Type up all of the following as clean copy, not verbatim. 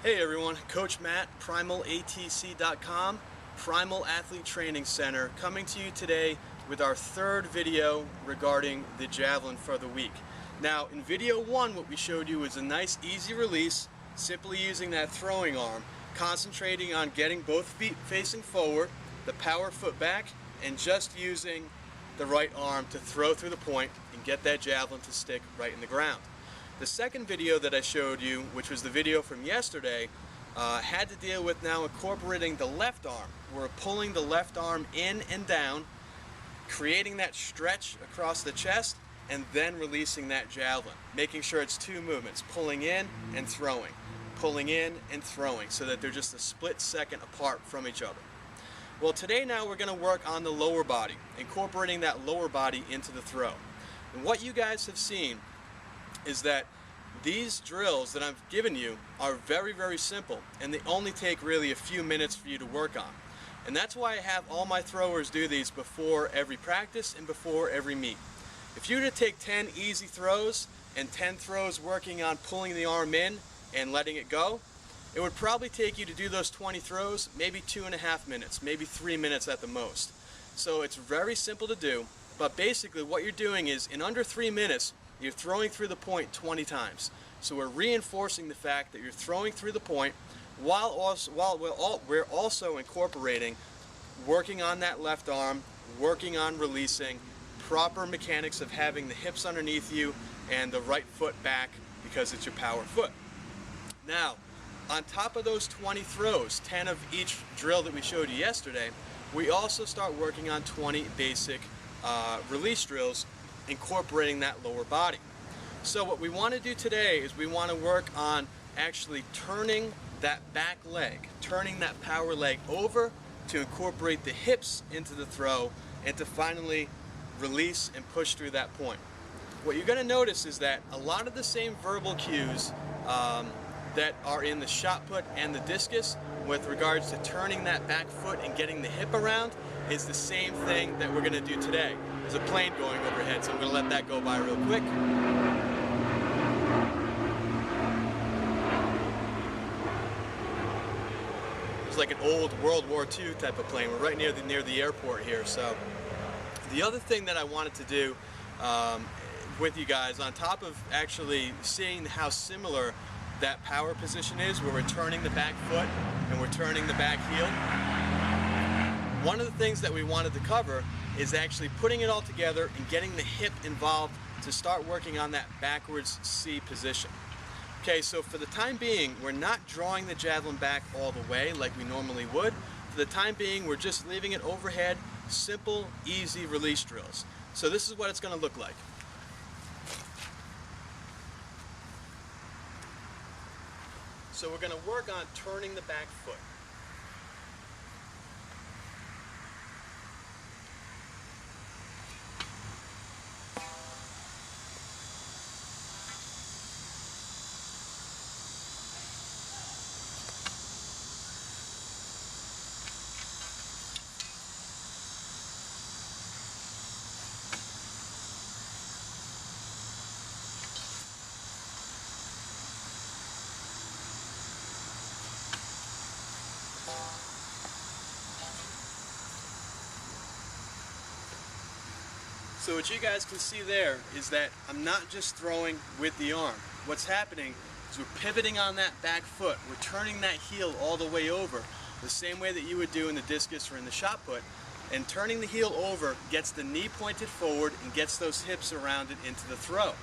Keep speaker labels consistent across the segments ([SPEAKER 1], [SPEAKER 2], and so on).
[SPEAKER 1] Hey everyone, Coach Matt, PrimalATC.com, Primal Athlete Training Center, coming to you today with our third video regarding the Javelin for the week. Now, in video one, what we showed you was a nice easy release, simply using that throwing arm, concentrating on getting both feet facing forward, the power foot back, and just using the right arm to throw through the point and get that javelin to stick right in the ground. The second video that I showed you, which was the video from yesterday, had to deal with now incorporating the left arm. We're pulling the left arm in and down, creating that stretch across the chest, and then releasing that javelin, making sure it's two movements, pulling in and throwing, pulling in and throwing, so that they're just a split second apart from each other. Well, today now we're going to work on the lower body, incorporating that lower body into the throw. And what you guys have seen is that these drills that I've given you are very, very simple, and they only take really a few minutes for you to work on. And that's why I have all my throwers do these before every practice and before every meet. If you were to take 10 easy throws and 10 throws working on pulling the arm in and letting it go, it would probably take you to do those 20 throws maybe 2.5 minutes, maybe 3 minutes at the most. So it's very simple to do, but basically what you're doing is in under 3 minutes, you're throwing through the point 20 times. So we're reinforcing the fact that you're throwing through the point while we're also incorporating working on that left arm, working on releasing, proper mechanics of having the hips underneath you and the right foot back because it's your power foot. Now, on top of those 20 throws, 10 of each drill that we showed you yesterday, we also start working on 20 basic release drills incorporating that lower body. So what we want to do today is we want to work on actually turning that back leg, turning that power leg over to incorporate the hips into the throw and to finally release and push through that point. What you're going to notice is that a lot of the same verbal cues that are in the shot put and the discus with regards to turning that back foot and getting the hip around is the same thing that we're going to do today. There's a plane going overhead, so I'm going to let that go by real quick. It's like an old World War II type of plane. We're right near the airport here. So the other thing that I wanted to do with you guys, on top of actually seeing how similar that power position is, where we're turning the back foot and we're turning the back heel, one of the things that we wanted to cover is actually putting it all together and getting the hip involved to start working on that backwards C position. Okay, so for the time being, we're not drawing the javelin back all the way like we normally would. For the time being, we're just leaving it overhead, simple, easy release drills. So this is what it's going to look like. So we're going to work on turning the back foot. So what you guys can see there is that I'm not just throwing with the arm. What's happening is we're pivoting on that back foot. We're turning that heel all the way over, the same way that you would do in the discus or in the shot put. And turning the heel over gets the knee pointed forward and gets those hips around it into the throw.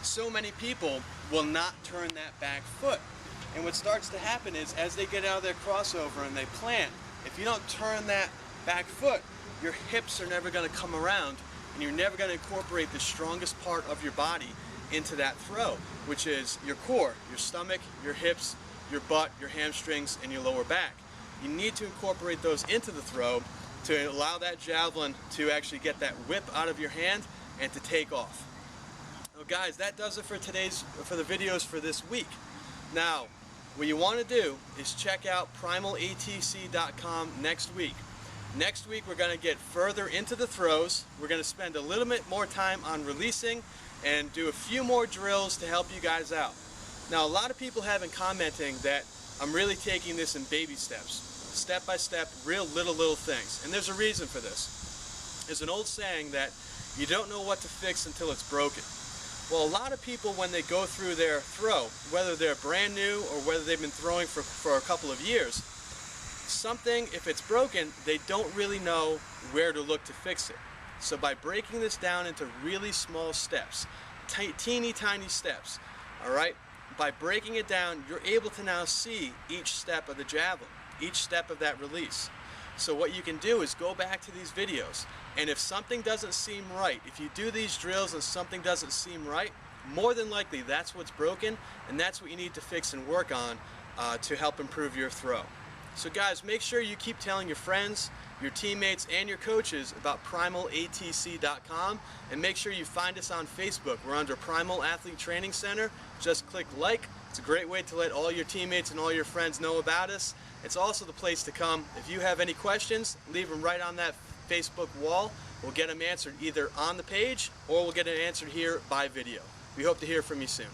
[SPEAKER 1] So many people will not turn that back foot. And what starts to happen is as they get out of their crossover and they plant, if you don't turn that back foot, your hips are never going to come around, and you're never going to incorporate the strongest part of your body into that throw, which is your core, your stomach, your hips, your butt, your hamstrings, and your lower back. You need to incorporate those into the throw to allow that javelin to actually get that whip out of your hand and to take off. Well, guys, that does it for the videos for this week. Now, what you want to do is check out PrimalATC.com next week. Next week we're going to get further into the throws. We're going to spend a little bit more time on releasing and do a few more drills to help you guys out. Now, a lot of people have been commenting that I'm really taking this in baby steps, step by step, real little things. And there's a reason for this. There's an old saying that you don't know what to fix until it's broken. Well, a lot of people, when they go through their throw, whether they're brand new or whether they've been throwing for a couple of years, something, if it's broken, they don't really know where to look to fix it. So by breaking this down into really small steps, teeny tiny steps, all right, by breaking it down, you're able to now see each step of the Javelin, each step of that release. So what you can do is go back to these videos, and if something doesn't seem right, if you do these drills and something doesn't seem right, more than likely that's what's broken, and that's what you need to fix and work on to help improve your throw. So guys, make sure you keep telling your friends, your teammates, and your coaches about primalatc.com, and make sure you find us on Facebook. We're under Primal Athlete Training Center. Just click like. It's a great way to let all your teammates and all your friends know about us. It's also the place to come. If you have any questions, leave them right on that Facebook wall. We'll get them answered either on the page or we'll get it answered here by video. We hope to hear from you soon.